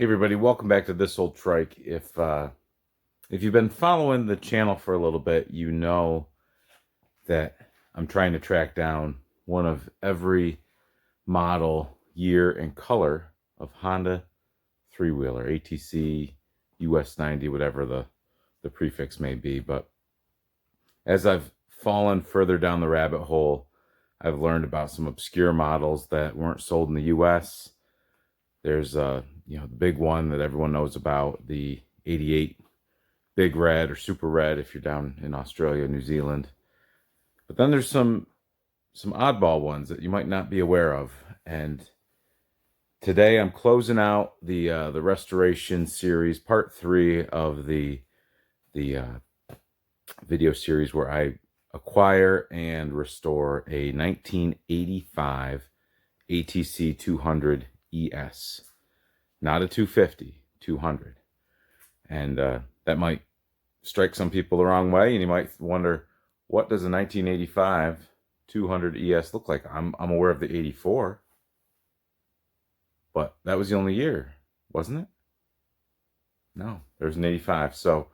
Hey everybody, welcome back to This Old Trike. If you've been following the channel for a little bit, you know that I'm trying to track down one of every model, year, and color of Honda three-wheeler, ATC, US 90, whatever the prefix may be. But as I've fallen further down the rabbit hole, I've learned about some obscure models that weren't sold in the US. There's the big one that everyone knows about, the 88 Big Red or Super Red if you're down in Australia, New Zealand. But then there's some oddball ones that you might not be aware of. And today I'm closing out the restoration series, part 3 of the video series where I acquire and restore a 1985 ATC 200ES. Not a 250, 200. And that might strike some people the wrong way, and you might wonder, what does a 1985 200ES look like? I'm aware of the 84, but that was the only year, wasn't it? No, there's an 85. So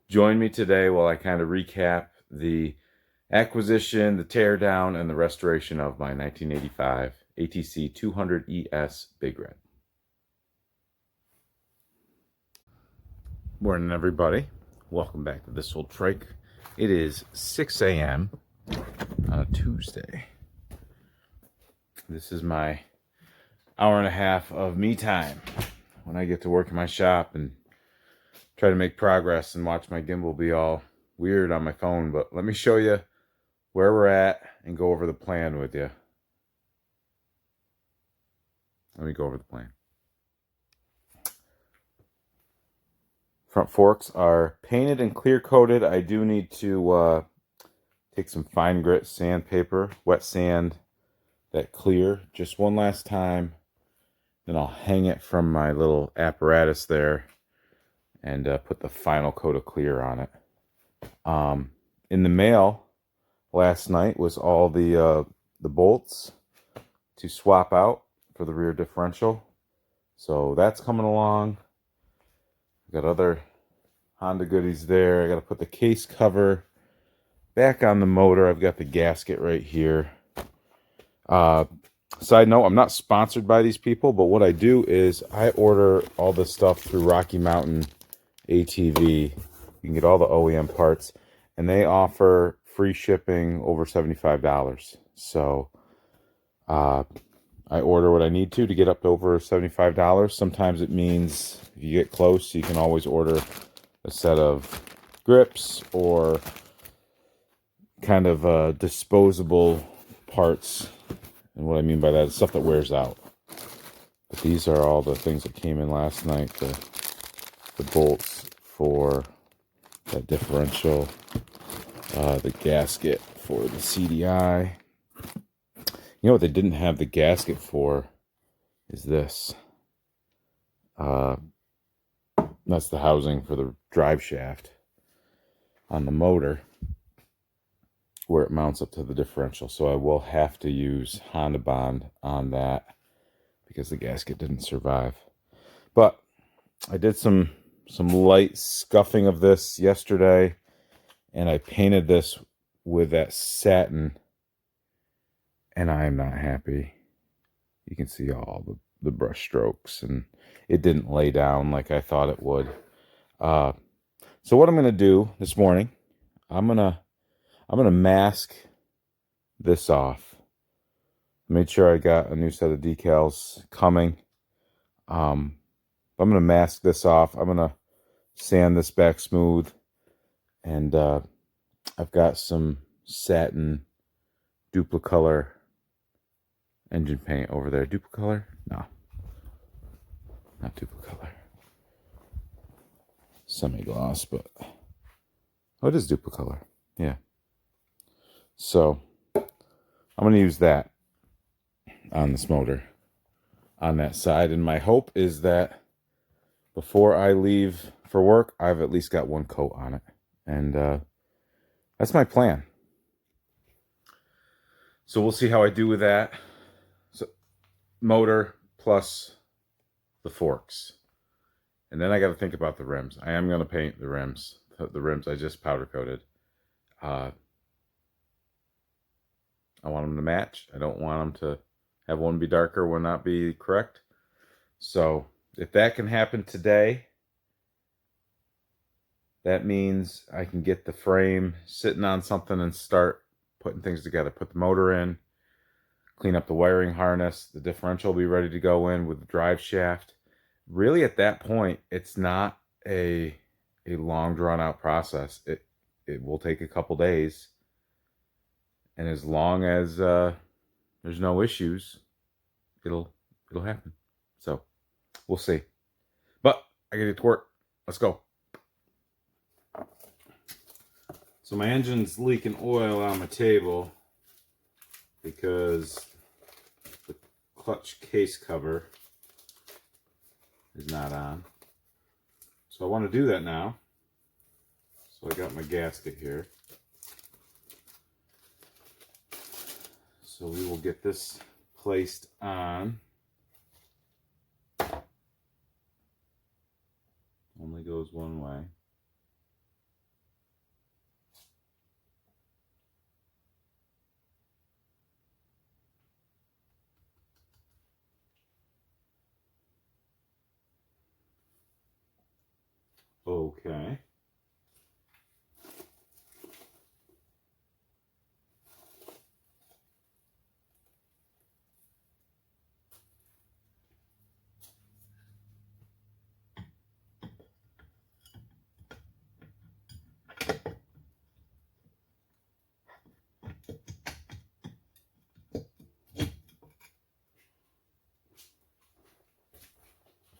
join me today while I kind of recap the acquisition, the teardown, and the restoration of my 1985 ATC 200ES Big Red. Morning, everybody. Welcome back to This Old Trike. It is 6 a.m. on a Tuesday. This is my hour and a half of me time when I get to work in my shop and try to make progress and watch my gimbal be all weird on my phone. But let me show you where we're at and go over the plan with you. Let me go over the plan. Front forks are painted and clear coated. I do need to take some fine grit sandpaper, wet sand that clear just one last time. Then I'll hang it from my little apparatus there and put the final coat of clear on it. In the mail last night was all the bolts to swap out for the rear differential. So that's coming along. Got other Honda goodies there. I got to put the case cover back on the motor. I've got the gasket right here. Side note, I'm not sponsored by these people, but what I do is I order all this stuff through Rocky Mountain ATV. You can get all the OEM parts, and they offer free shipping over $75. So I order what I need to get up to over $75. Sometimes it means if you get close, you can always order a set of grips or kind of disposable parts. And what I mean by that is stuff that wears out. But these are all the things that came in last night. The bolts for that differential, the gasket for the CDI. You know what they didn't have the gasket for is this. That's the housing for the drive shaft on the motor where it mounts up to the differential. So I will have to use Honda Bond on that because the gasket didn't survive. But I did some light scuffing of this yesterday, and I painted this with that satin, and I'm not happy. You can see all the brush strokes, and it didn't lay down like I thought it would. So what I'm going to do this morning, I'm gonna mask this off. Made sure I got a new set of decals coming. I'm going to mask this off. I'm going to sand this back smooth, and I've got some satin duplicolor engine paint over there. Duplicolor? No. Not duplicolor. Semi-gloss, but... oh, it is duplicolor. Yeah. So, I'm going to use that on this motor on that side. And my hope is that before I leave for work, I've at least got one coat on it. And that's my plan. So we'll see how I do with that. So motor plus the forks. And then I got to think about the rims. I am going to paint the rims. The rims I just powder coated. I want them to match. I don't want them to have one be darker, one not be correct. So if that can happen today, that means I can get the frame sitting on something and start putting things together. Put the motor in, clean up the wiring harness. The differential will be ready to go in with the drive shaft. Really, at that point, it's not a long drawn out process. It will take a couple days, and as long as there's no issues, it'll happen. So we'll see. But I gotta get to work. Let's go. So my engine's leaking oil on my table because the clutch case cover is not on. So I want to do that now. So I got my gasket here. So we will get this placed on. Only goes one way. Okay.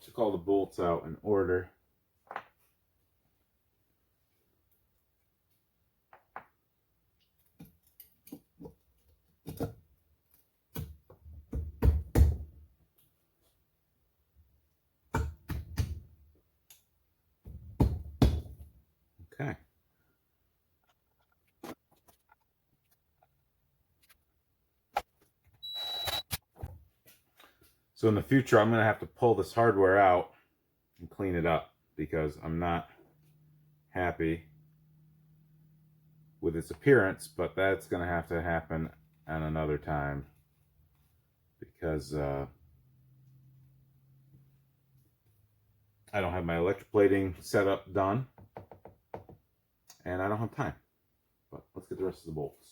Took all the bolts out in order. Okay. So in the future, I'm going to have to pull this hardware out and clean it up because I'm not happy with its appearance, but that's going to have to happen at another time because I don't have my electroplating setup done and I don't have time. But let's get the rest of the bolts.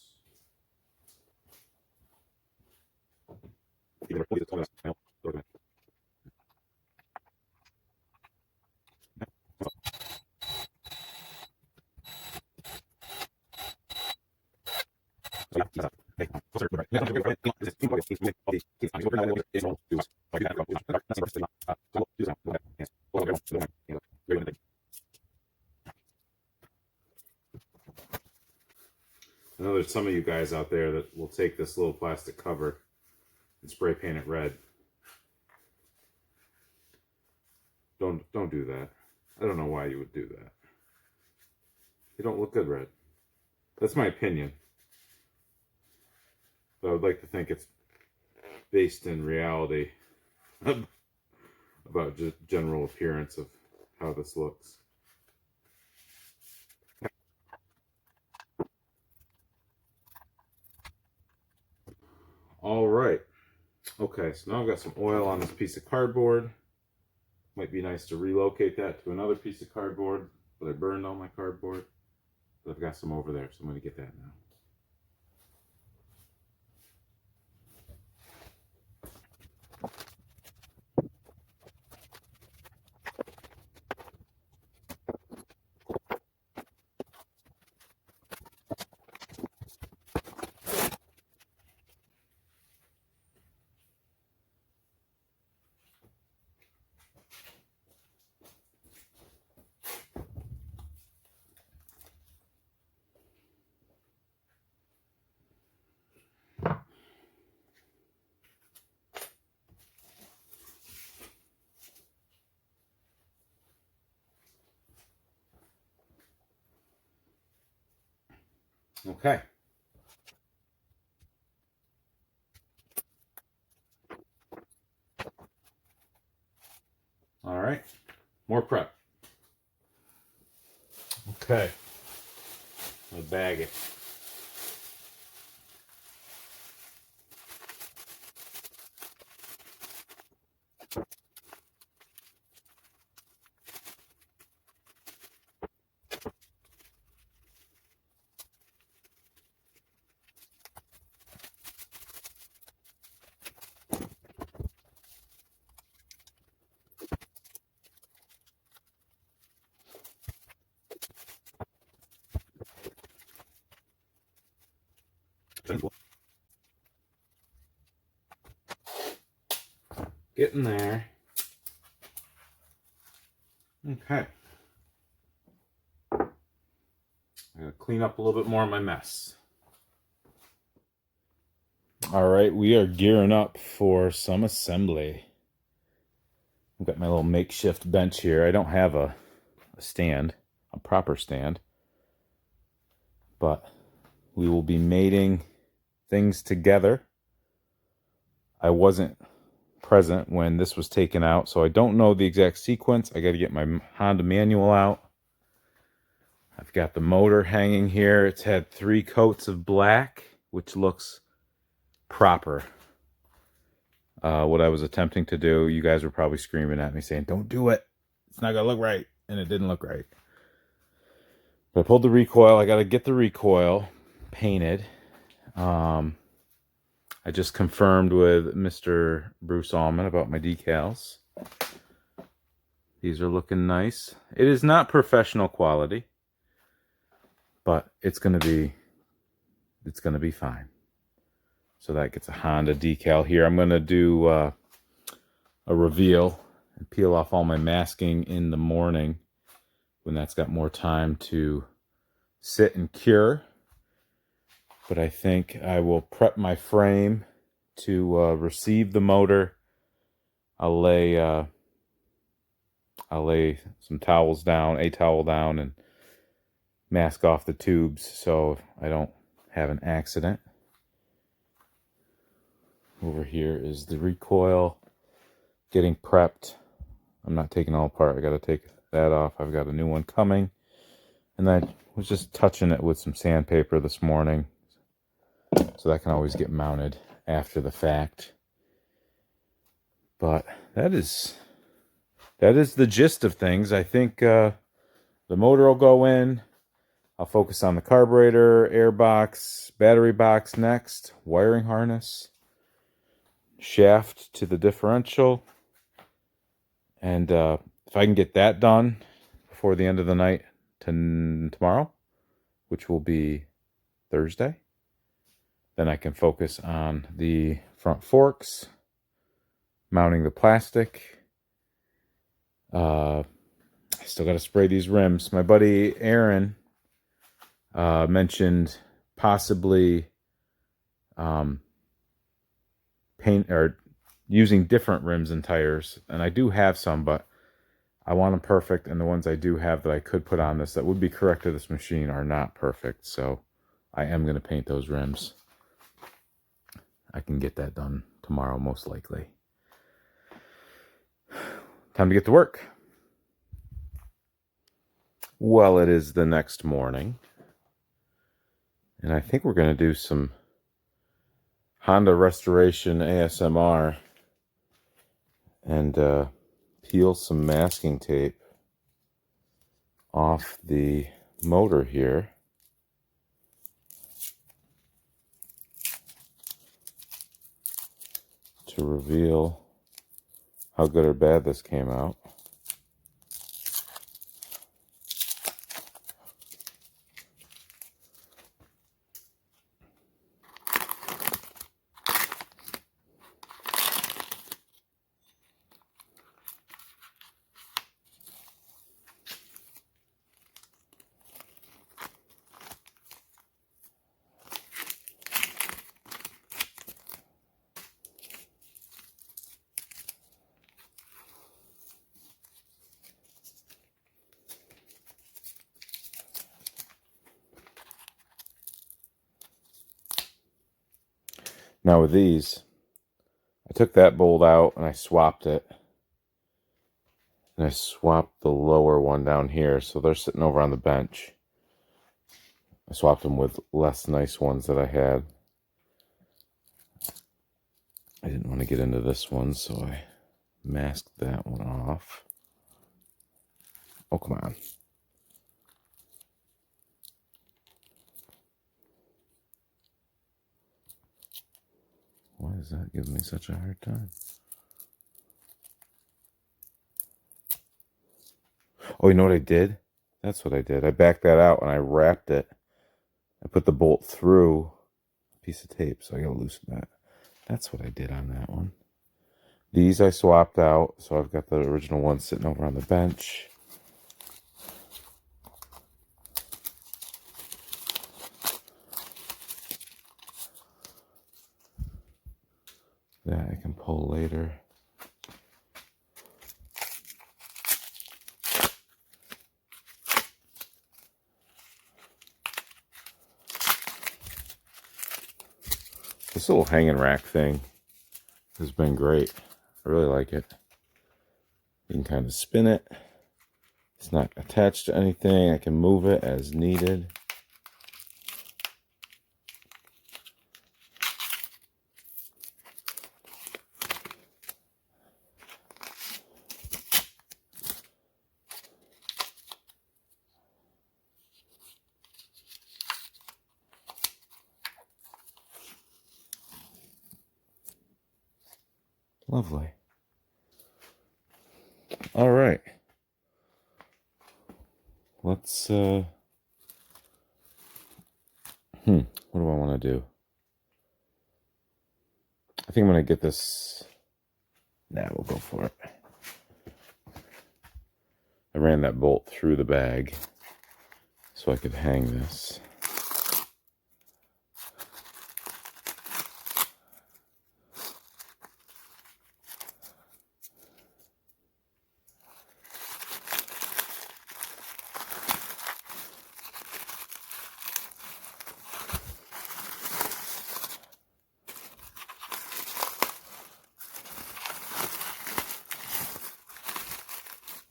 I know there's some of you guys out there that will take this little plastic cover and spray paint it red. Don't do that. I don't know why you would do that. You don't look good red. That's my opinion. But I would like to think it's based in reality about just general appearance of how this looks. All right. Okay, so now I've got some oil on this piece of cardboard. Might be nice to relocate that to another piece of cardboard, but I burned all my cardboard. But I've got some over there, so I'm going to get that now. Okay. All right. more prep. Okay. I'll bag it. Getting there. Okay. I gotta clean up a little bit more of my mess. All right, we are gearing up for some assembly. I've got my little makeshift bench here. I don't have a stand, a proper stand, but we will be mating things together. I wasn't present when this was taken out, so I don't know the exact sequence. I got to get my Honda manual out. I've got the motor hanging here. It's had 3 coats of black, which looks proper. What I was attempting to do, you guys were probably screaming at me saying, don't do it. It's not going to look right. And it didn't look right. But I pulled the recoil. I got to get the recoil painted. I just confirmed with Mr. Bruce Allman about my decals. These are looking nice. It is not professional quality, but it's going to be fine. So that gets a Honda decal here. I'm going to do a reveal and peel off all my masking in the morning when that's got more time to sit and cure. But I think I will prep my frame to receive the motor. I'll lay some towels down, a towel down, and mask off the tubes so I don't have an accident. Over here is the recoil getting prepped. I'm not taking it all apart. I got to take that off. I've got a new one coming. And I was just touching it with some sandpaper this morning, so that can always get mounted after the fact. But that is the gist of things. I think the motor will go in. I'll focus on the carburetor, air box, battery box next, wiring harness, shaft to the differential. And if I can get that done before the end of the night tomorrow, which will be Thursday, then I can focus on the front forks, mounting the plastic. I still got to spray these rims. My buddy Aaron mentioned possibly paint or using different rims and tires, and I do have some, but I want them perfect, and the ones I do have that I could put on this that would be correct to this machine are not perfect, so I am going to paint those rims. I can get that done tomorrow, most likely. Time to get to work. Well, it is the next morning, and I think we're going to do some Honda restoration ASMR and peel some masking tape off the motor here. To reveal how good or bad this came out. Now with these, I took that bolt out and I swapped it. And I swapped the lower one down here, so they're sitting over on the bench. I swapped them with less nice ones that I had. I didn't want to get into this one, so I masked that one off. Oh, come on. Why is that giving me such a hard time? Oh, you know what I did? That's what I did. I backed that out and I wrapped it. I put the bolt through a piece of tape, so I gotta loosen that. That's what I did on that one. These I swapped out, so I've got the original one sitting over on the bench. That I can pull later. This little hanging rack thing has been great. I really like it. You can kind of spin it. It's not attached to anything. I can move it as needed. Lovely. All right. Let's, what do I want to do? I think I'm going to get this. Nah, we'll go for it. I ran that bolt through the bag so I could hang this.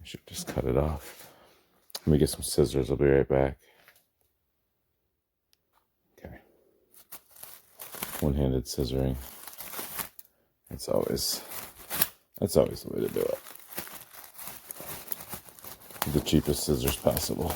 Should just cut it off. Let me get some scissors. I'll be right back. Okay. One-handed scissoring. That's always the way to do it. The cheapest scissors possible.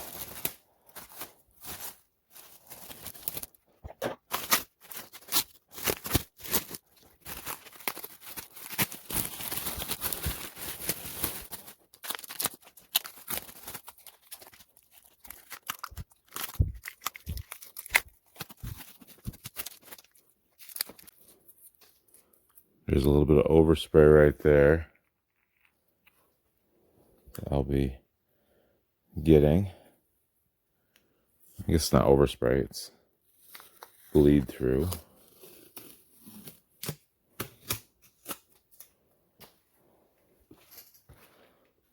There's a little bit of overspray right there that I'll be getting. I guess it's not overspray, it's bleed through.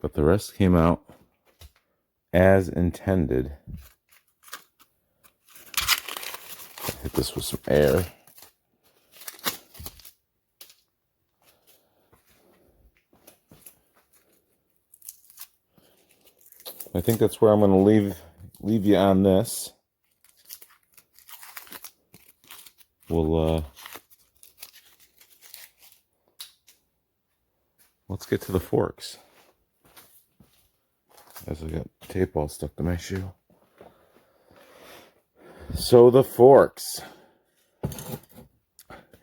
But the rest came out as intended. Hit this with some air. I think that's where I'm going to leave you on this. We'll let's get to the forks. As I got tape all stuck to my shoe. So the forks.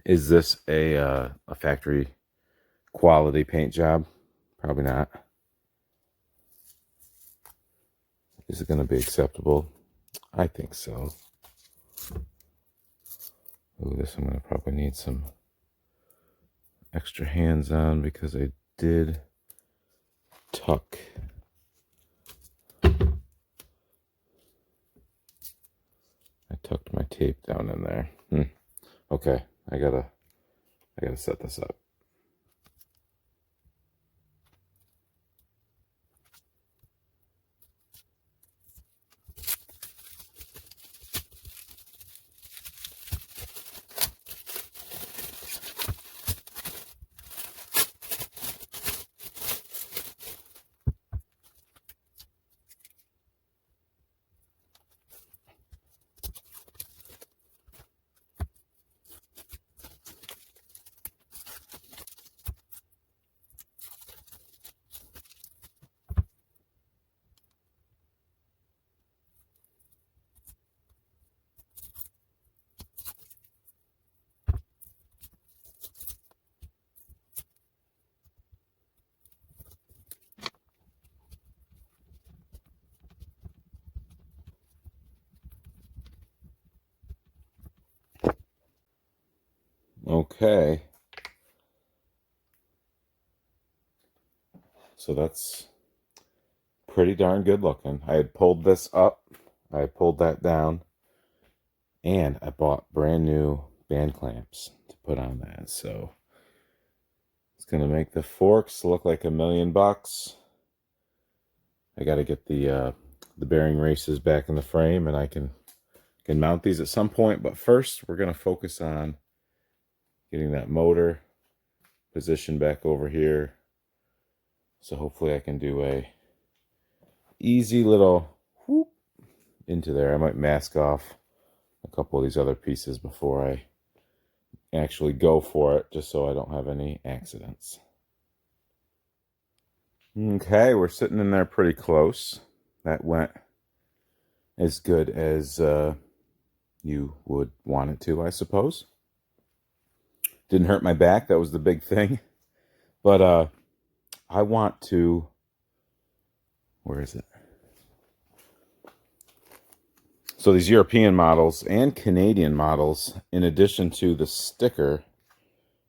Is this a factory quality paint job? Probably not. Is it going to be acceptable? I think so. Ooh, this I'm going to probably need some extra hands on because I did tuck. I tucked my tape down in there. Okay, I gotta set this up. Okay. So that's pretty darn good looking. I had pulled this up, I pulled that down, and I bought brand new band clamps to put on that. So it's going to make the forks look like $1,000,000. I got to get the bearing races back in the frame, and I can mount these at some point. But first, we're going to focus on getting that motor positioned back over here. So hopefully I can do a easy little whoop into there. I might mask off a couple of these other pieces before I actually go for it, just so I don't have any accidents. Okay, we're sitting in there pretty close. That went as good as you would want it to, I suppose. Didn't hurt my back, that was the big thing. But I want to, where is it? So these European models and Canadian models, in addition to the sticker,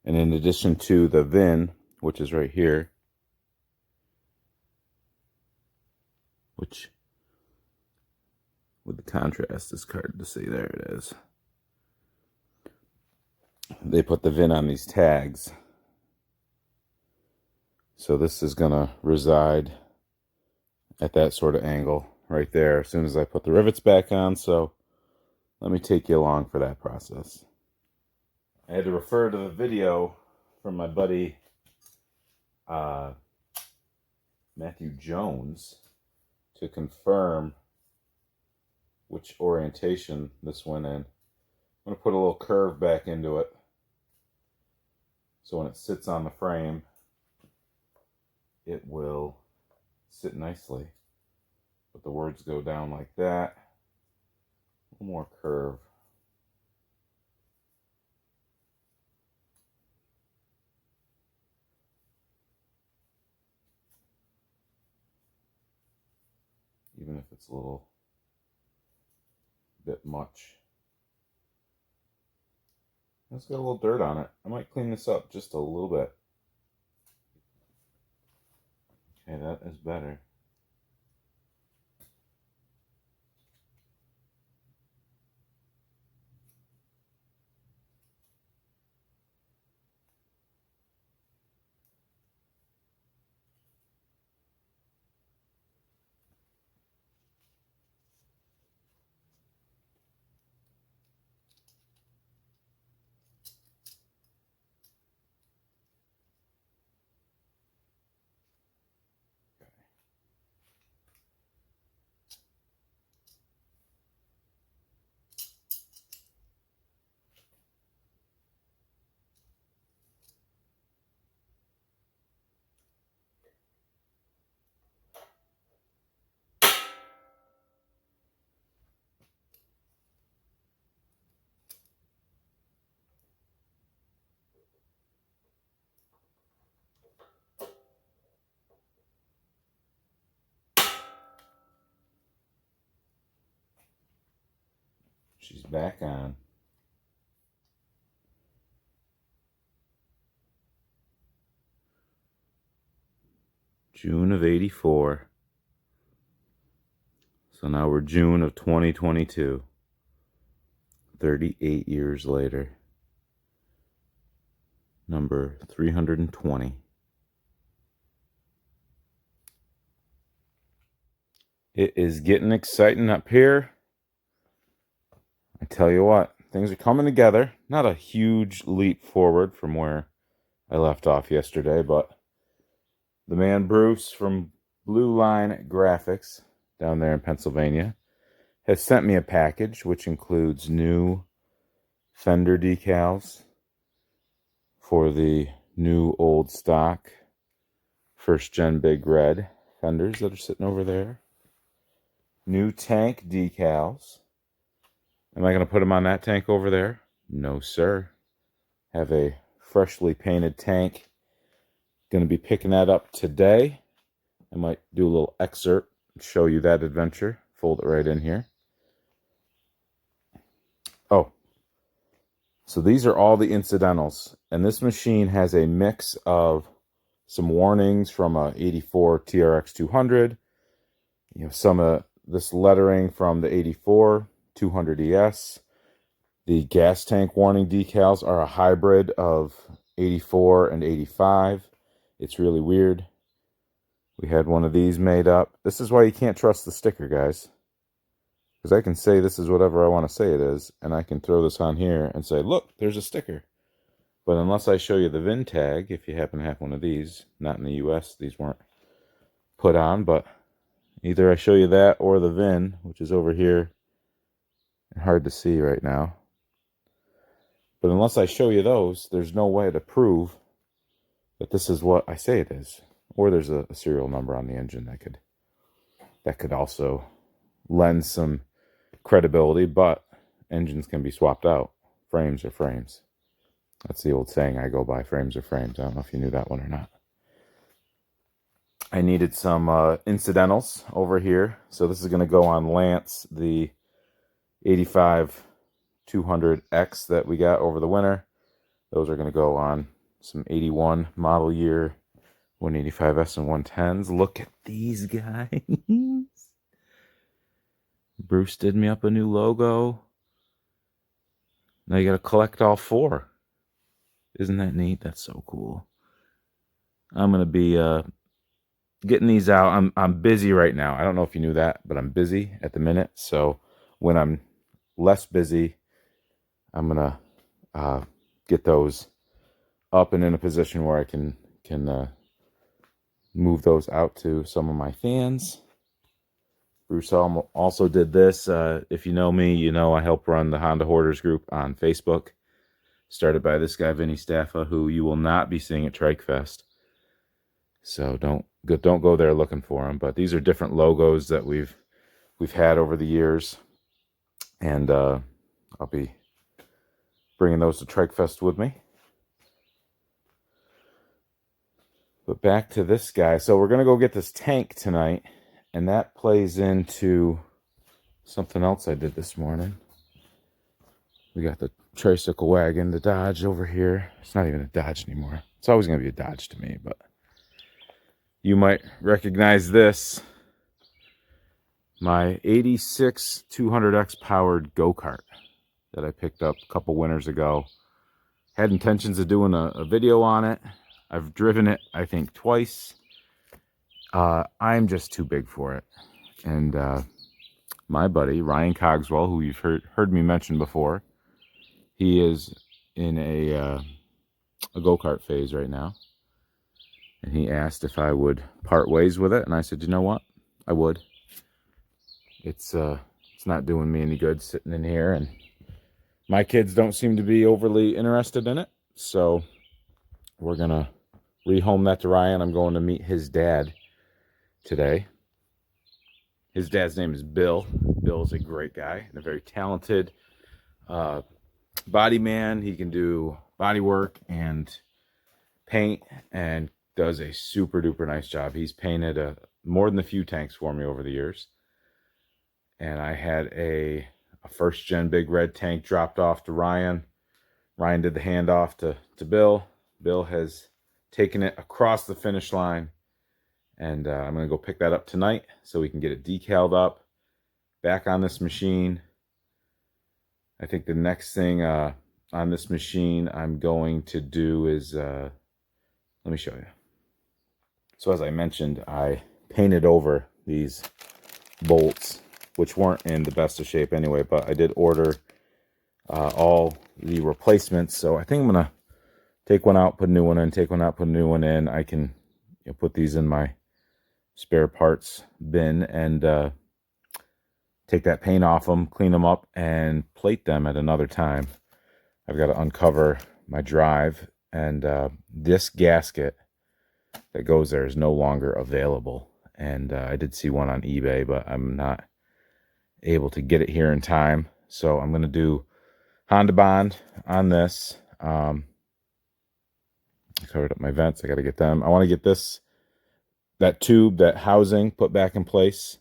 and in addition to the VIN, which is right here, which with the contrast is hard to see. There it is. They put the VIN on these tags. So this is going to reside at that sort of angle right there as soon as I put the rivets back on. So let me take you along for that process. I had to refer to the video from my buddy Matthew Jones to confirm which orientation this went in. I'm going to put a little curve back into it, so when it sits on the frame, it will sit nicely. But the words go down like that. A little more curve. Even if it's a little bit much. It's got a little dirt on it. I might clean this up just a little bit. Okay, that is better. She's back on. June of '84. So now we're June of 2022. 38 years later. Number 320. It is getting exciting up here. I tell you what, things are coming together. Not a huge leap forward from where I left off yesterday, but the man Bruce from Blue Line Graphics down there in Pennsylvania has sent me a package which includes new fender decals for the new old stock first gen Big Red fenders that are sitting over there. New tank decals. Am I going to put them on that tank over there? No, sir. Have a freshly painted tank. Going to be picking that up today. I might do a little excerpt, show you that adventure. Fold it right in here. Oh, So these are all the incidentals, and this machine has a mix of some warnings from a 84 TRX 200. You know, some of this lettering from the 84 200ES. The gas tank warning decals are a hybrid of 84 and 85. It's really weird. We had one of these made up. This is why you can't trust the sticker, guys. Because I can say this is whatever I want to say it is, and I can throw this on here and say, look, there's a sticker. But unless I show you the VIN tag, if you happen to have one of these, not in the US, these weren't put on, but either I show you that or the VIN, which is over here, hard to see right now. But unless I show you those, there's no way to prove that this is what I say it is. Or there's a serial number on the engine that could also lend some credibility, but engines can be swapped out. Frames are frames. That's the old saying I go by, frames are frames. I don't know if you knew that one or not. I needed some incidentals over here. So this is going to go on Lance, the 85 200X that we got over the winter. Those are going to go on some 81 model year 185S and 110s. Look at these guys. Bruce did me up a new logo. Now you got to collect all four. Isn't that neat? That's so cool. I'm going to be getting these out. I'm busy right now. I don't know if you knew that, but I'm busy at the minute. So when I'm less busy, I'm going to get those up and in a position where I can move those out to some of my fans. Bruce also did this. If you know me, you know I help run the Honda Hoarders group on Facebook. Started by this guy, Vinny Staffa, who you will not be seeing at Trike Fest. So don't go there looking for him. But these are different logos that we've had over the years. And I'll be bringing those to Trike Fest with me. But back to this guy. So we're going to go get this tank tonight. And that plays into something else I did this morning. We got the tricycle wagon, the Dodge over here. It's not even a Dodge anymore. It's always going to be a Dodge to me, but you might recognize this. My 86 200X powered go-kart that I picked up a couple winters ago. Had intentions of doing a video on it. I've driven it, I think, twice. I'm just too big for it. And my buddy, Ryan Cogswell, who you've heard me mention before, he is in a go-kart phase right now. And he asked if I would part ways with it. And I said, you know what? I would. It's not doing me any good sitting in here. And my kids don't seem to be overly interested in it. So we're going to rehome that to Ryan. I'm going to meet his dad today. His dad's name is Bill. Bill is a great guy and a very talented body man. He can do body work and paint and does a super duper nice job. He's painted more than a few tanks for me over the years. And I had a first gen big red tank dropped off to Ryan. Ryan did the handoff to Bill. Bill has taken it across the finish line. And I'm going to go pick that up tonight so we can get it decaled up, back on this machine. I think the next thing on this machine I'm going to do is, let me show you. So as I mentioned, I painted over these bolts, which weren't in the best of shape anyway, but I did order all the replacements. So I think I'm going to take one out, put a new one in, take one out, put a new one in. I can put these in my spare parts bin and take that paint off them, clean them up, and plate them at another time. I've got to uncover my drive, and this gasket that goes there is no longer available. And I did see one on eBay, but I'm not able to get it here in time. So I'm going to do Honda Bond on this. I covered up my vents. I got to get them. I want to get that tube, that housing, put back in place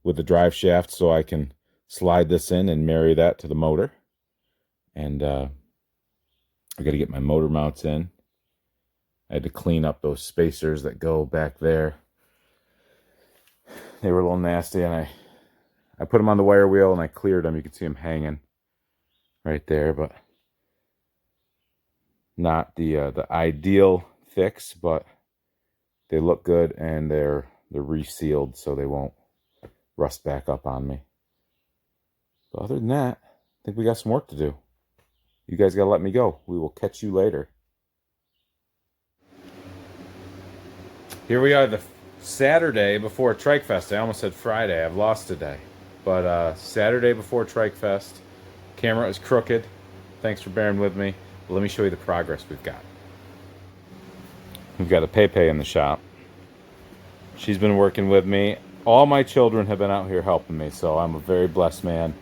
with the drive shaft so I can slide this in and marry that to the motor. And I got to get my motor mounts in. I had to clean up those spacers that go back there. They were a little nasty, and I put them on the wire wheel and I cleared them. You can see them hanging right there, but not the ideal fix, but they look good, and they're resealed so they won't rust back up on me. But other than that, I think we got some work to do. You guys got to let me go. We will catch you later. Here we are, the Saturday before Trike Fest. I almost said Friday. I've lost a day. But Saturday before Trike Fest. Camera is crooked. Thanks for bearing with me. But let me show you the progress we've got. We've got a Pepe in the shop. She's been working with me. All my children have been out here helping me, so I'm a very blessed man.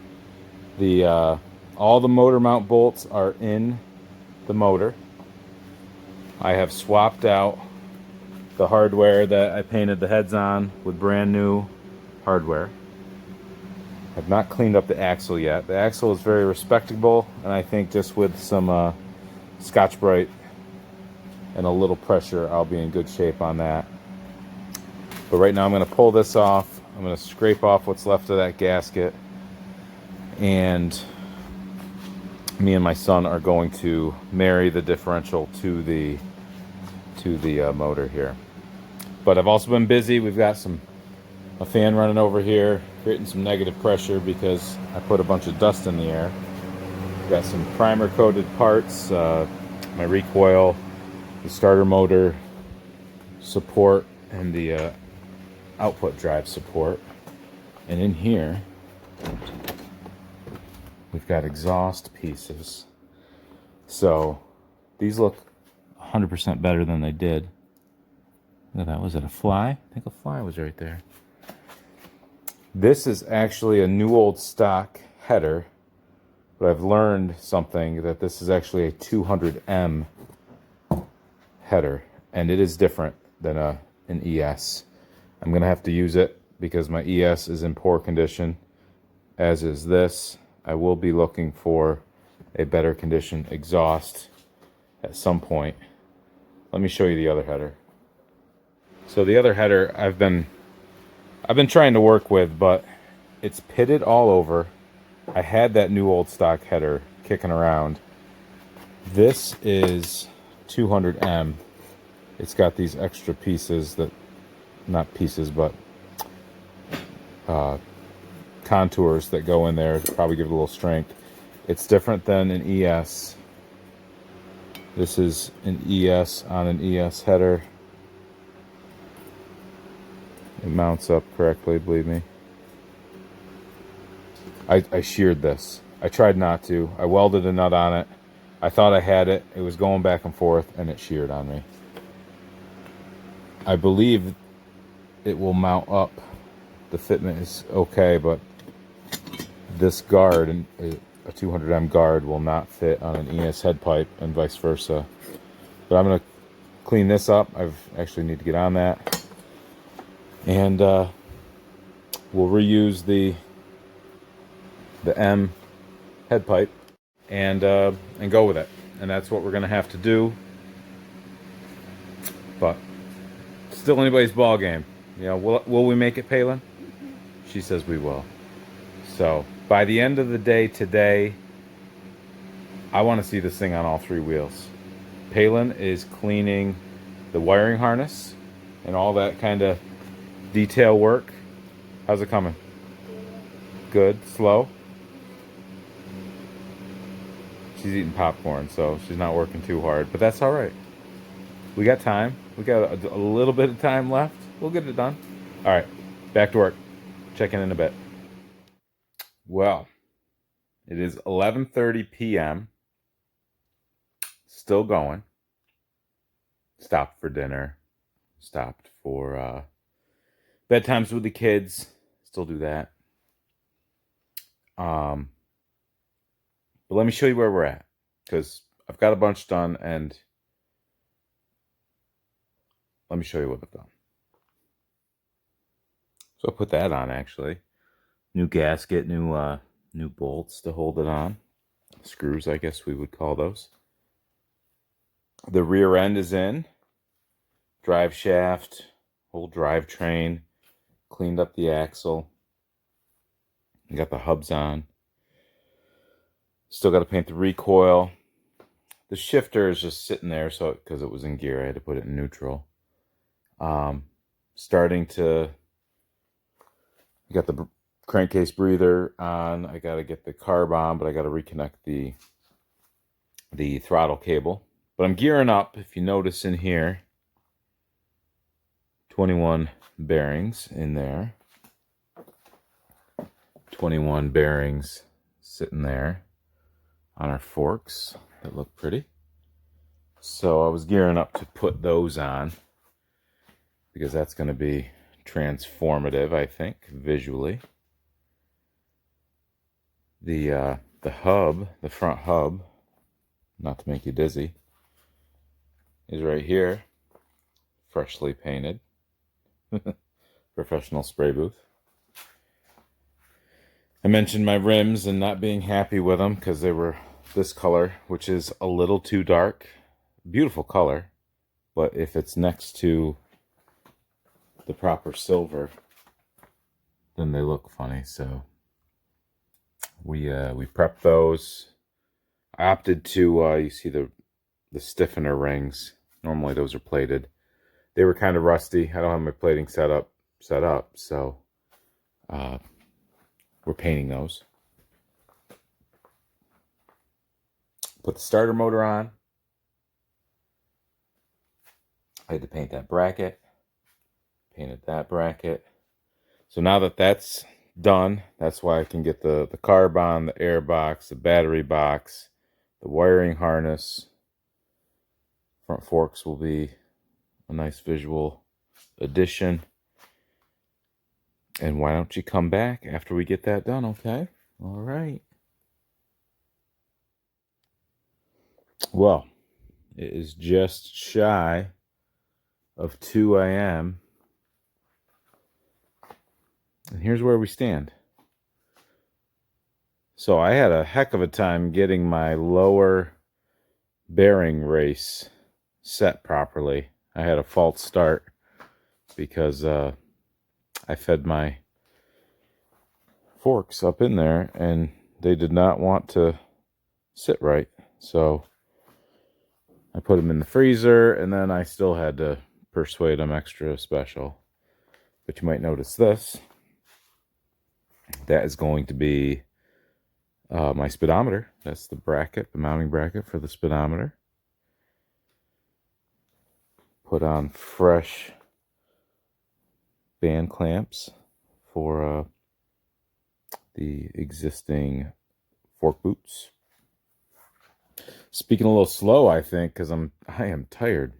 All the motor mount bolts are in the motor. I have swapped out the hardware that I painted the heads on with brand new hardware. I've not cleaned up the axle yet. The axle is very respectable, and I think just with some Scotch-Brite and a little pressure, I'll be in good shape on that. But right now I'm going to pull this off. I'm going to scrape off what's left of that gasket, and me and my son are going to marry the differential to the motor here. But I've also been busy. We've got a fan running over here, creating some negative pressure because I put a bunch of dust in the air. We've got some primer coated parts, my recoil, the starter motor support, and the output drive support. And in here we've got exhaust pieces. So these look 100% better than they did. Look at that. Was it a fly? I think a fly was right there. This is actually a new old stock header, but I've learned something, that this is actually a 200M header, and it is different than an ES. I'm going to have to use it because my ES is in poor condition, as is this. I will be looking for a better condition exhaust at some point. Let me show you the other header. So the other header I've been trying to work with, but it's pitted all over. I had that new old stock header kicking around. This is 200M. It's got these extra pieces that, not pieces, but contours that go in there to probably give it a little strength. It's different than an ES. This is an ES on an ES header. It mounts up correctly, believe me. I sheared this. I tried not to. I welded a nut on it. I thought I had it. It was going back and forth, and it sheared on me. I believe it will mount up. The fitment is okay, but this guard, a 200M guard, will not fit on an ES head pipe, and vice versa. But I'm going to clean this up. I actually need to get on that. And we'll reuse the M head pipe and go with it. And that's what we're gonna have to do. But still anybody's ball game. You know, will we make it, Palin? She says we will. So by the end of the day today, I want to see this thing on all three wheels. Palin is cleaning the wiring harness and all that kind of detail work. How's it coming? Good. Slow? She's eating popcorn, so she's not working too hard, but that's all right. We got time. We got a little bit of time left. We'll get it done. All right, back to work. Check in a bit. Well, it is 11:30 p.m. Still going. Stopped for dinner. Stopped for bedtimes with the kids. Still do that. But let me show you where we're at, because I've got a bunch done, and let me show you what I've done. So I put that on, actually. New gasket, new bolts to hold it on. Screws, I guess we would call those. The rear end is in. Drive shaft, whole drivetrain. Cleaned up the axle. Got the hubs on. Still got to paint the recoil. The shifter is just sitting there, so because it was in gear, I had to put it in neutral. Starting to got the crankcase breather on. I got to get the carb on, but I got to reconnect the throttle cable. But I'm gearing up. If you notice in here, 21 bearings in there. 21 bearings sitting there on our forks that look pretty. So I was gearing up to put those on because that's going to be transformative, I think, visually. The hub, the front hub, not to make you dizzy, is right here, freshly painted. Professional spray booth. I mentioned my rims and not being happy with them because they were this color, which is a little too dark. Beautiful color, but if it's next to the proper silver, then they look funny. So we prepped those. I opted to you see the stiffener rings. Normally those are plated. They were kind of rusty. I don't have my plating set up, so we're painting those. Put the starter motor on. I had to paint that bracket. Painted that bracket. So now that that's done, that's why I can get the carb on, the air box, the battery box, the wiring harness. Front forks will be a nice visual addition. And why don't you come back after we get that done, okay? All right. Well, it is just shy of 2 a.m. And here's where we stand. So I had a heck of a time getting my lower bearing race set properly. I had a false start because I fed my forks up in there and they did not want to sit right. So I put them in the freezer and then I still had to persuade them extra special. But you might notice this. That is going to be my speedometer. That's the bracket, the mounting bracket for the speedometer. Put on fresh band clamps for the existing fork boots. Speaking a little slow, I think, because I am tired.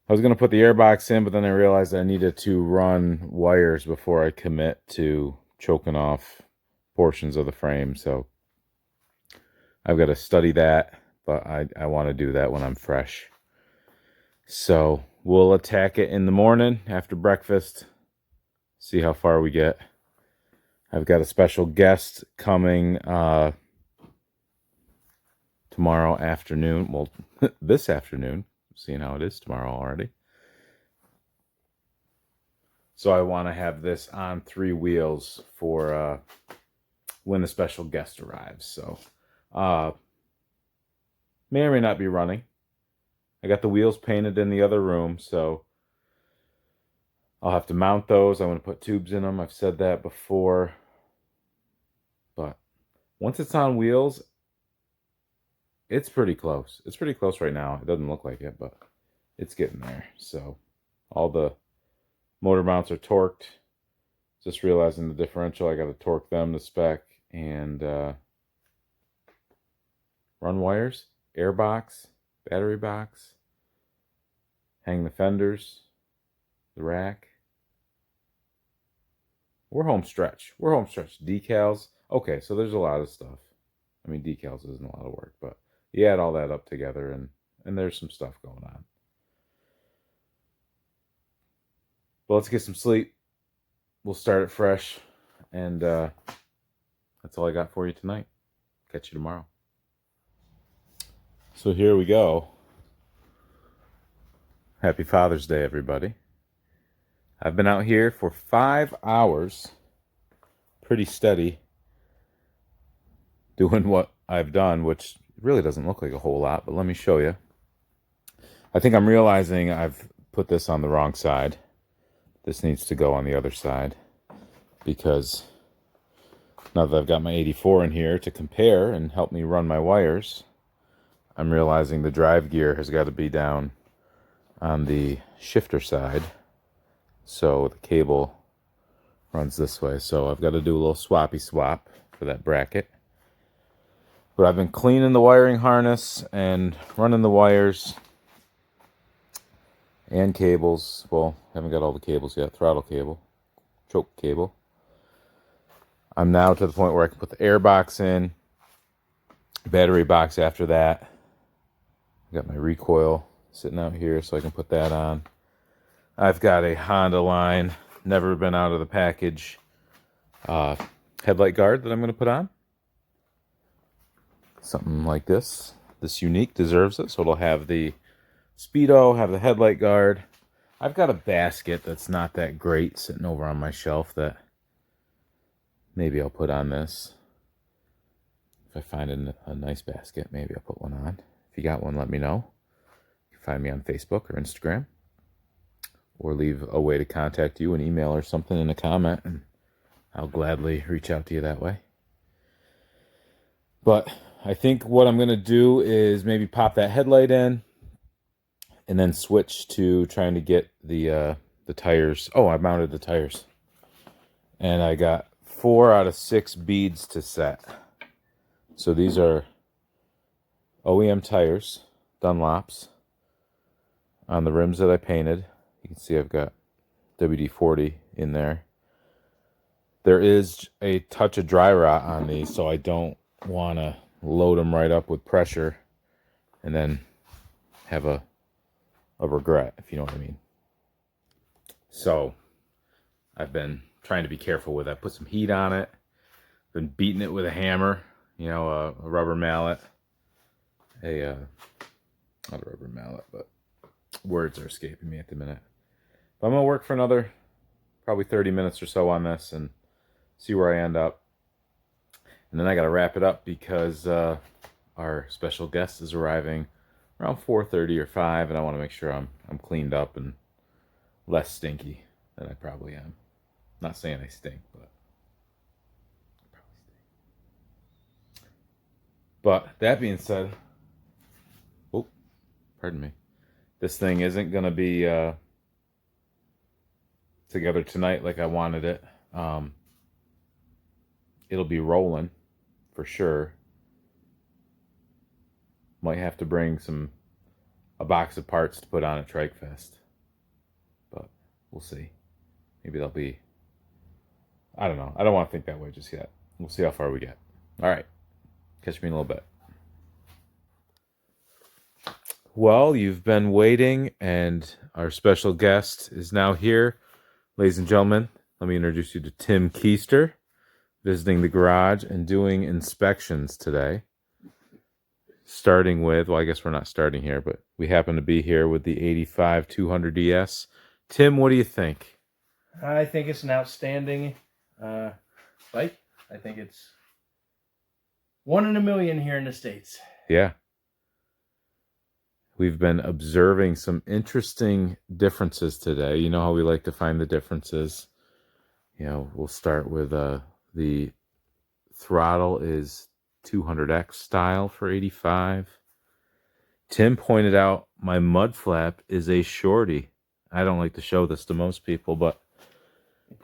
I was going to put the airbox in, but then I realized I needed to run wires before I commit to choking off portions of the frame. So I've got to study that, but I want to do that when I'm fresh. So we'll attack it in the morning after breakfast, see how far we get. I've got a special guest coming tomorrow afternoon. Well, this afternoon, seeing how it is tomorrow already. So I want to have this on 3 wheels for when the special guest arrives. So may or may not be running. I got the wheels painted in the other room, so I'll have to mount those. I'm going to put tubes in them. I've said that before. But once it's on wheels, it's pretty close. It's pretty close right now. It doesn't look like it, but it's getting there. So all the motor mounts are torqued. Just realizing the differential, I got to torque them to spec and run wires, air box, battery box, hang the fenders, the rack. We're home stretch. We're home stretch. Decals. Okay, so there's a lot of stuff. I mean, decals isn't a lot of work, but you add all that up together and there's some stuff going on. But let's get some sleep. We'll start it fresh. And that's all I got for you tonight. Catch you tomorrow. So here we go. Happy Father's Day, everybody. I've been out here for 5 hours, pretty steady, doing what I've done, which really doesn't look like a whole lot, but let me show you. I think I'm realizing I've put this on the wrong side. This needs to go on the other side, because now that I've got my 84 in here to compare and help me run my wires, I'm realizing the drive gear has got to be down on the shifter side, so the cable runs this way. So I've got to do a little swappy swap for that bracket. But I've been cleaning the wiring harness and running the wires and cables. Well, haven't got all the cables yet. Throttle cable, choke cable. I'm now to the point where I can put the air box in, battery box after that. Got my recoil sitting out here so I can put that on. I've got a Honda line, never been out of the package, headlight guard that I'm going to put on. Something like this. This Unique deserves it, so it'll have the speedo, have the headlight guard. I've got a basket that's not that great sitting over on my shelf that maybe I'll put on this. If I find a nice basket, maybe I'll put one on. If you got one, let me know. You can find me on Facebook or Instagram, or leave a way to contact you, an email or something in a comment, and I'll gladly reach out to you that way. But I think what I'm going to do is maybe pop that headlight in and then switch to trying to get the tires. Oh, I mounted the tires. And I got 4 out of 6 beads to set. So these are OEM tires, Dunlops, on the rims that I painted. You can see I've got WD-40 in there. There is a touch of dry rot on these, so I don't want to load them right up with pressure and then have a regret, if you know what I mean. So I've been trying to be careful with that. Put some heat on it. Been beating it with a hammer, you know, a rubber mallet. Not a rubber mallet, but words are escaping me at the minute. But I'm going to work for another probably 30 minutes or so on this and see where I end up. And then I got to wrap it up because our special guest is arriving around 4:30 or 5, and I want to make sure I'm cleaned up and less stinky than I probably am. Not saying I stink, but I probably stink. But that being said, oh, pardon me. This thing isn't going to be together tonight like I wanted it. It'll be rolling for sure. Might have to bring a box of parts to put on at Trike Fest. But we'll see. Maybe they'll be, I don't know. I don't want to think that way just yet. We'll see how far we get. All right. Catch me in a little bit. Well, you've been waiting, and our special guest is now here. Ladies and gentlemen, let me introduce you to Tim Keister, visiting the garage and doing inspections today. Starting with, well, I guess we're not starting here, but we happen to be here with the 85 200ES. Tim, what do you think? I think it's an outstanding bike. I think it's 1 in a million here in the States. Yeah. We've been observing some interesting differences today. You know how we like to find the differences. You know, we'll start with the throttle is 200X style for 85. Tim pointed out my mud flap is a shorty. I don't like to show this to most people, but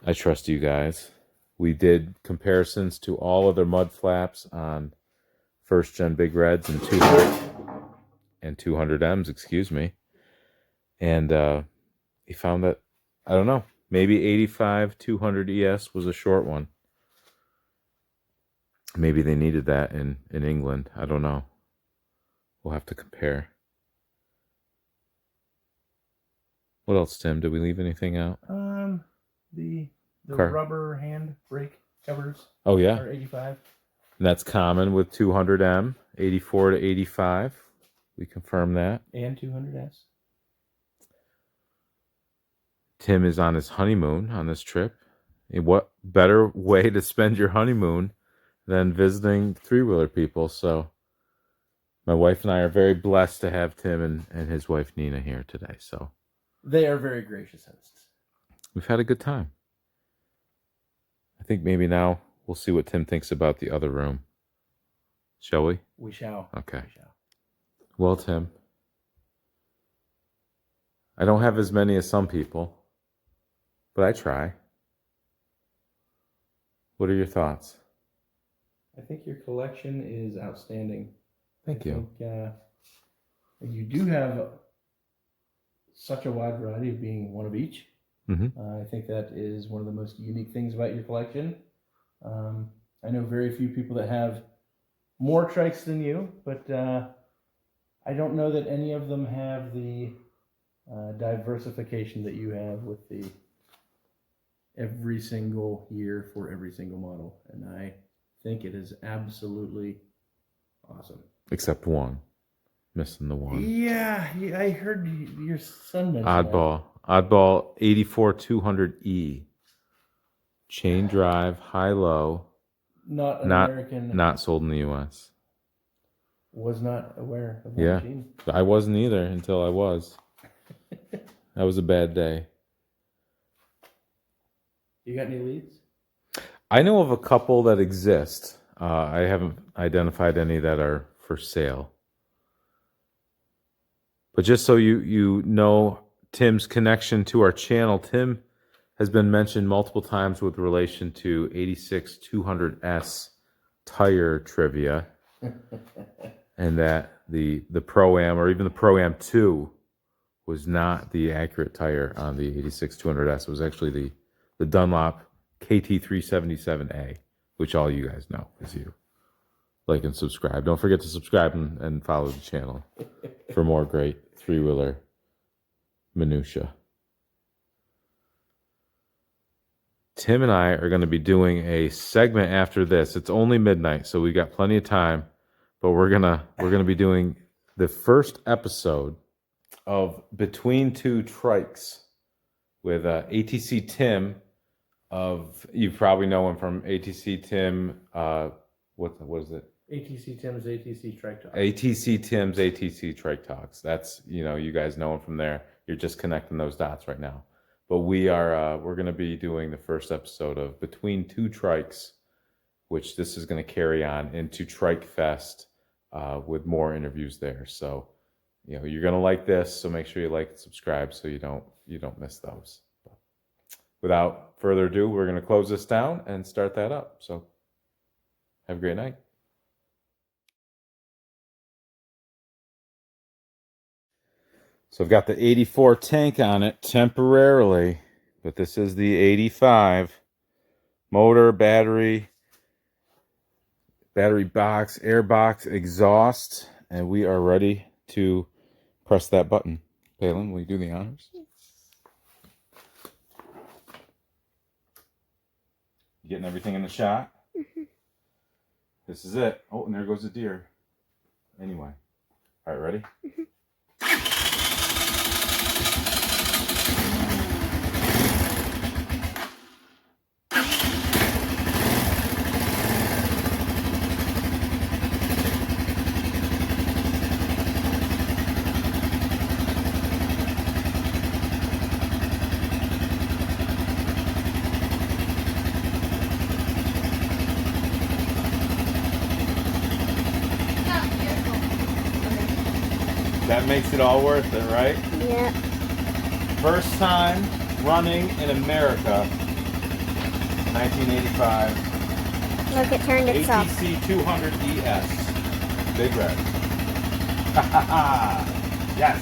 I trust you guys. We did comparisons to all other mud flaps on first gen Big Reds and 200Ms, excuse me. And he found that, I don't know, maybe 85 200ES was a short one. Maybe they needed that in England. I don't know. We'll have to compare. What else, Tim? Did we leave anything out? The rubber hand brake covers. Oh, yeah. Are 85. And that's common with 200M, 84 to 85. We confirm that. And 200S. Tim is on his honeymoon on this trip. And what better way to spend your honeymoon than visiting three-wheeler people? So my wife and I are very blessed to have Tim and his wife Nina here today. So they are very gracious hosts. We've had a good time. I think maybe now we'll see what Tim thinks about the other room. Shall we? We shall. Okay. We shall. Well, Tim, I don't have as many as some people, but I try. What are your thoughts? I think your collection is outstanding. Thank you. You do have such a wide variety of being one of each. Mm-hmm. I think that is one of the most unique things about your collection. I know very few people that have more trikes than you, but I don't know that any of them have the diversification that you have with the every single year for every single model. And I think it is absolutely awesome. Except one. Missing the one. Yeah, I heard your son mention that. Oddball 84 200E. Chain drive, high-low. Not American. Not sold in the U.S. Was not aware of that machine. I wasn't either until I was. That was a bad day. You got any leads? I know of a couple that exist. I haven't identified any that are for sale. But just so you know Tim's connection to our channel, Tim has been mentioned multiple times with relation to ATC 200ES tire trivia. And that the Pro-Am or even the Pro-Am 2 was not the accurate tire on the ATC 200ES. It was actually the Dunlop KT377A, which all you guys know because you like and subscribe. Don't forget to subscribe and follow the channel for more great three-wheeler minutia. Tim and I are going to be doing a segment after this. It's only midnight, so we got plenty of time. But we're gonna be doing the first episode of Between Two Trikes with ATC Tim. You probably know him from ATC Tim. What is it? ATC Tim's ATC Trike Talks. ATC Tim's ATC Trike Talks. That's you guys know him from there. You're just connecting those dots right now. But we're gonna be doing the first episode of Between Two Trikes, which this is gonna carry on into Trike Fest. With more interviews there. So, you're going to like this. So make sure you like and subscribe so you don't miss those. But without further ado, we're going to close this down and start that up. So have a great night. So I've got the 84 tank on it temporarily, but this is the 85 motor, battery box, air box, exhaust, and we are ready to press that button. Palin, will you do the honors? You getting everything in the shot? Mm-hmm. This is it. Oh, and there goes the deer. Anyway. All right, ready? Mm-hmm. That makes it all worth it, right? Yeah. First time running in America, 1985. Look, it turned itself. ATC 200ES. Big red. Yes.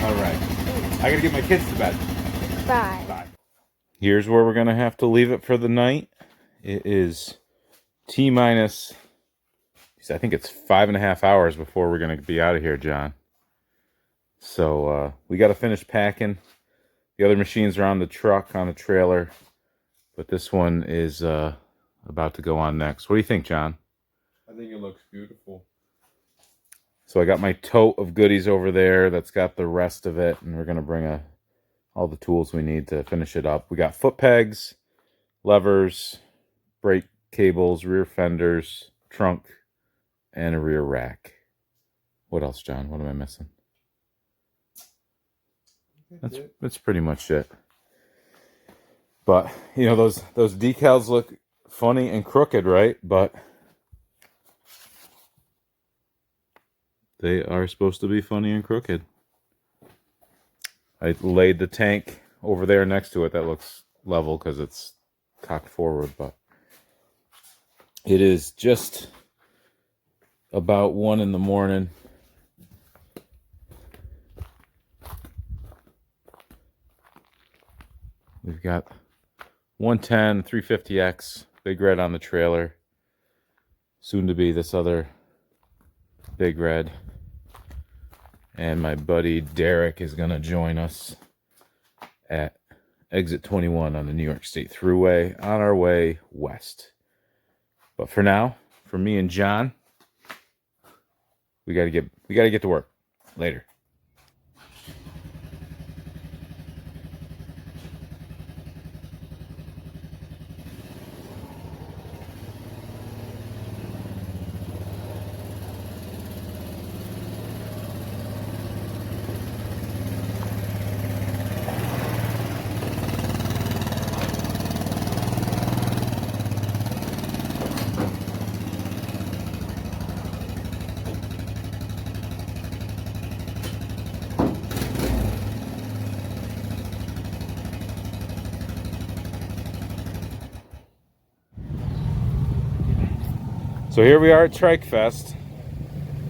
All right. I gotta get my kids to bed. Bye. Here's where we're gonna have to leave it for the night. It is T-minus, I think it's 5.5 hours before we're going to be out of here, John. So we got to finish packing. The other machines are on the truck, on the trailer. But this one is about to go on next. What do you think, John? I think it looks beautiful. So I got my tote of goodies over there that's got the rest of it. And we're going to bring a all the tools we need to finish it up. We got foot pegs, levers, brake cables, rear fenders, trunk, and a rear rack. What else, John? What am I missing? That's pretty much it. But, you know, those decals look funny and crooked, right? But they are supposed to be funny and crooked. I laid the tank over there next to it. That looks level because it's cocked forward, but it is just about 1 in the morning. We've got 110, 350X, big red on the trailer. Soon to be this other big red. And my buddy Derek is going to join us at exit 21 on the New York State Thruway on our way west. But for now, for me and John, we gotta get to work. Later. So here we are at Trike Fest.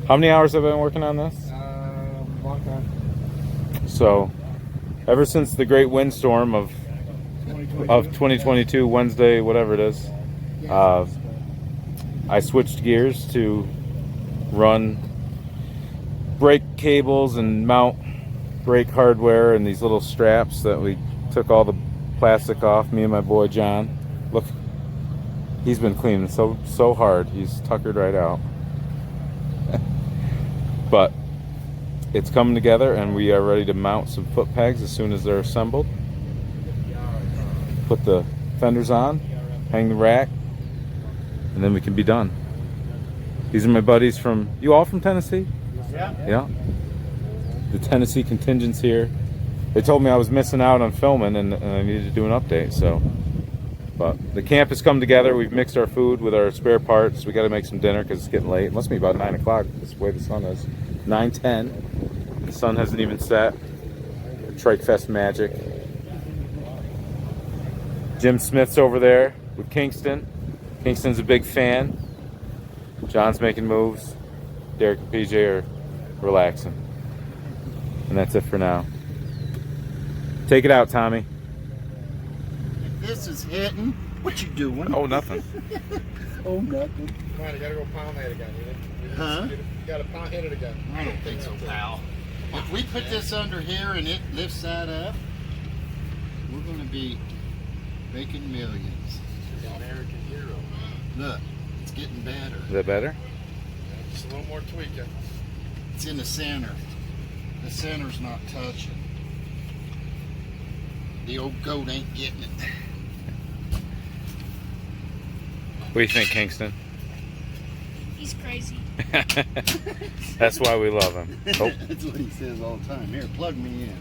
How many hours have I been working on this? Long time. So, ever since the great windstorm of 2022, Wednesday, whatever it is, I switched gears to run brake cables and mount brake hardware and these little straps that we took all the plastic off, me and my boy John. Look, he's been cleaning so hard. He's tuckered right out. But it's coming together and we are ready to mount some foot pegs as soon as they're assembled. Put the fenders on, hang the rack, and then we can be done. These are my buddies from, you all from Tennessee? Yeah. The Tennessee contingent's here. They told me I was missing out on filming and I needed to do an update, so. But the camp has come together. We've mixed our food with our spare parts. We got to make some dinner because it's getting late. It must be about 9 o'clock. That's the way the sun is. 9:10. The sun hasn't even set. Trike Fest magic. Jim Smith's over there with Kingston. Kingston's a big fan. John's making moves. Derek and PJ are relaxing. And that's it for now. Take it out, Tommy. This is hitting. What you doing? Oh, nothing. Oh, nothing. Come on, you gotta go pound that again. Huh? You gotta pound hit it again. I don't think so, pal. If we put this under here and it lifts that up, we're going to be making millions. The American hero. Look, it's getting better. Is that better? Yeah, just a little more tweaking. It's in the center. The center's not touching. The old goat ain't getting it. What do you think, Kingston? He's crazy. That's why we love him. Oh. That's what he says all the time. Here, plug me in.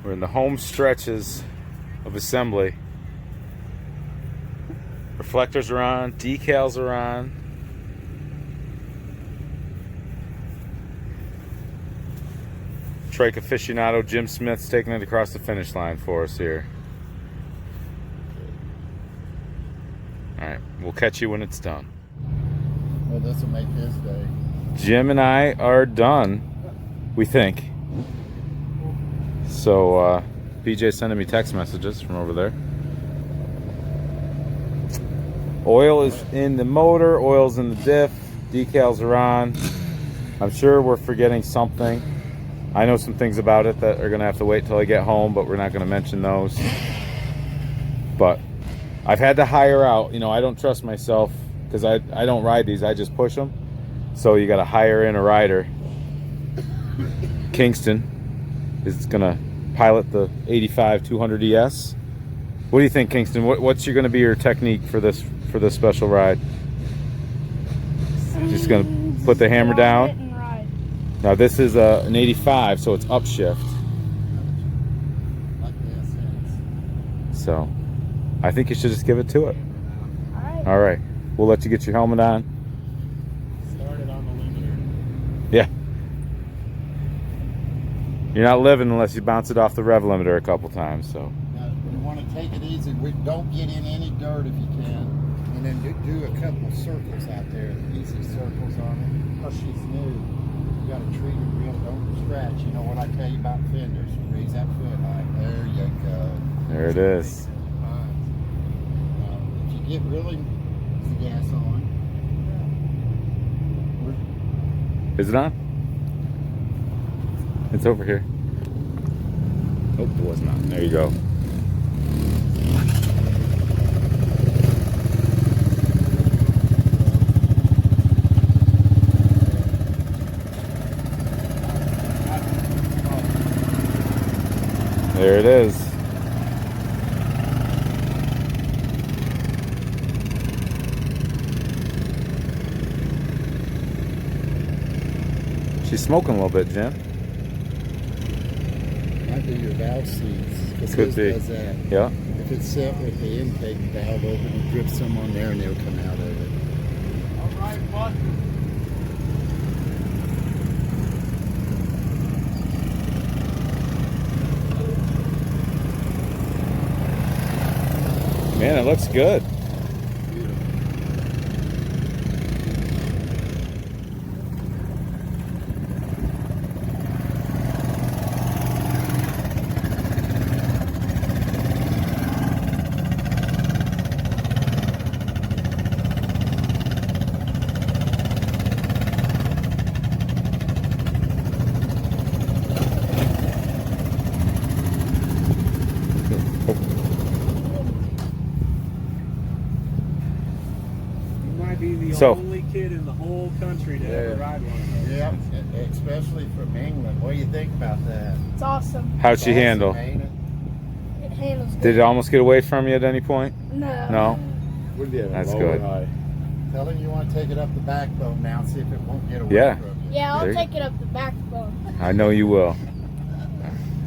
We're in the home stretches of assembly. Reflectors are on, decals are on. Trike aficionado Jim Smith's taking it across the finish line for us here. Alright, we'll catch you when it's done. Well, this will make his day. Jim and I are done, we think. So, PJ's sending me text messages from over there. Oil is in the motor, oil's in the diff, decals are on. I'm sure we're forgetting something. I know some things about it that are gonna have to wait till I get home, but we're not gonna mention those. But I've had to hire out, you know, I don't trust myself because I don't ride these, I just push them. So you gotta hire in a rider. Kingston is gonna pilot the 85 200ES. What do you think, Kingston? What's gonna be your technique for this special ride? Just gonna put the hammer down. And ride. Now this is an 85, so it's upshift. Like this. So I think you should just give it to it. Alright. All right, we'll let you get your helmet on. Started on the limiter. Yeah. You're not living unless you bounce it off the rev limiter a couple times. So Now, you want to take it easy. Don't get in any dirt if you can. And then do a couple of circles out there. Easy circles on it. Plus she's new. You got to treat it real. Don't scratch. You know what I tell you about fenders. Raise that foot high. There you go. there it is. If you get really the gas on. Is it on? It's over here. Oh, it was not. There you go. There it is. She's smoking a little bit, Jim. Might be your valve seats. 'Cause Could this be. does that. Yeah. If it's set with the intake valve open, you drip some on there and they'll come out of it. All right, bud. Man, it looks good. Be the So- only kid in the whole country to ever ride one of those. Yeah, especially from England. What do you think about that? It's awesome. How'd she Awesome, handle? ain't it? It handles good. Did it almost get away from you at any point? No. No? Would be That's good. Tell him you want to take it up the backbone now and see if it won't get away Yeah. from you. Yeah, I'll There you- take it up the backbone. I know you will.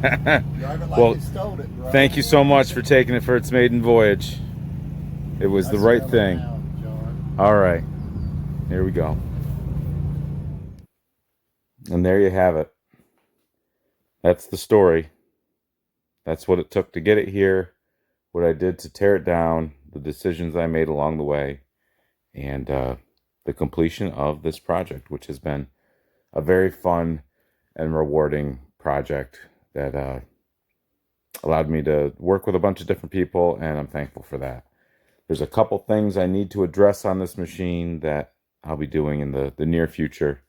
Drive it like Well, you stole it, bro. Thank you so much for taking it for its maiden voyage. It was the right thing. Now, John. All right. Here we go. And there you have it. That's the story. That's what it took to get it here, what I did to tear it down, the decisions I made along the way, and the completion of this project, which has been a very fun and rewarding project that allowed me to work with a bunch of different people, and I'm thankful for that. There's a couple things I need to address on this machine that I'll be doing in the near future.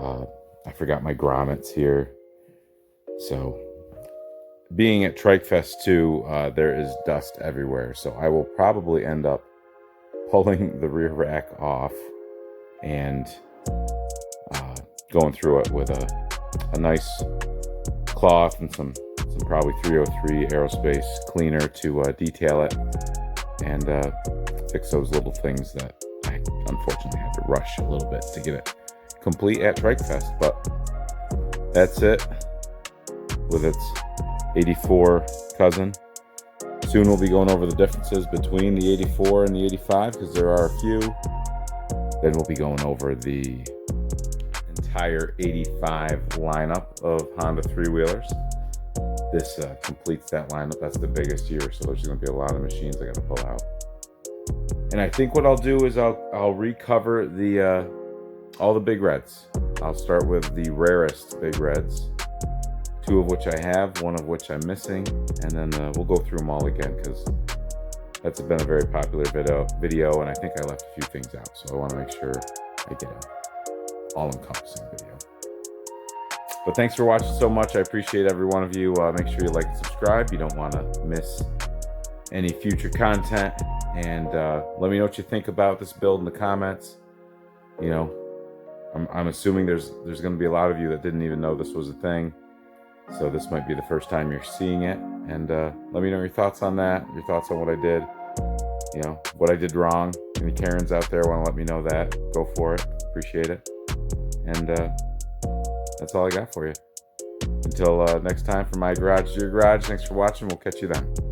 I forgot my grommets here. So being at Trike Fest 2, there is dust everywhere. So I will probably end up pulling the rear rack off and going through it with a nice cloth and some probably 303 aerospace cleaner to detail it and fix those little things that I unfortunately had to rush a little bit to get it complete at Trike Fest. But that's it with its 84 cousin. Soon we'll be going over the differences between the 84 and the 85 because there are a few. Then we'll be going over the entire 85 lineup of Honda three-wheelers. This completes that lineup. That's the biggest year, so there's going to be a lot of machines I got to pull out. And I think what I'll do is I'll recover the all the big reds. I'll start with the rarest big reds, 2 of which I have, 1 of which I'm missing, and then we'll go through them all again because that's been a very popular video, and I think I left a few things out, so I want to make sure I get an all-encompassing video. But thanks for watching so much. I appreciate every one of you. Make sure you like and subscribe. You don't want to miss any future content. And let me know what you think about this build in the comments. You know, I'm assuming there's going to be a lot of you that didn't even know this was a thing. So this might be the first time you're seeing it. And let me know your thoughts on that, your thoughts on what I did, you know, what I did wrong. Any Karens out there want to let me know that, go for it. Appreciate it. And that's all I got for you. Until next time, from my garage to your garage, thanks for watching. We'll catch you then.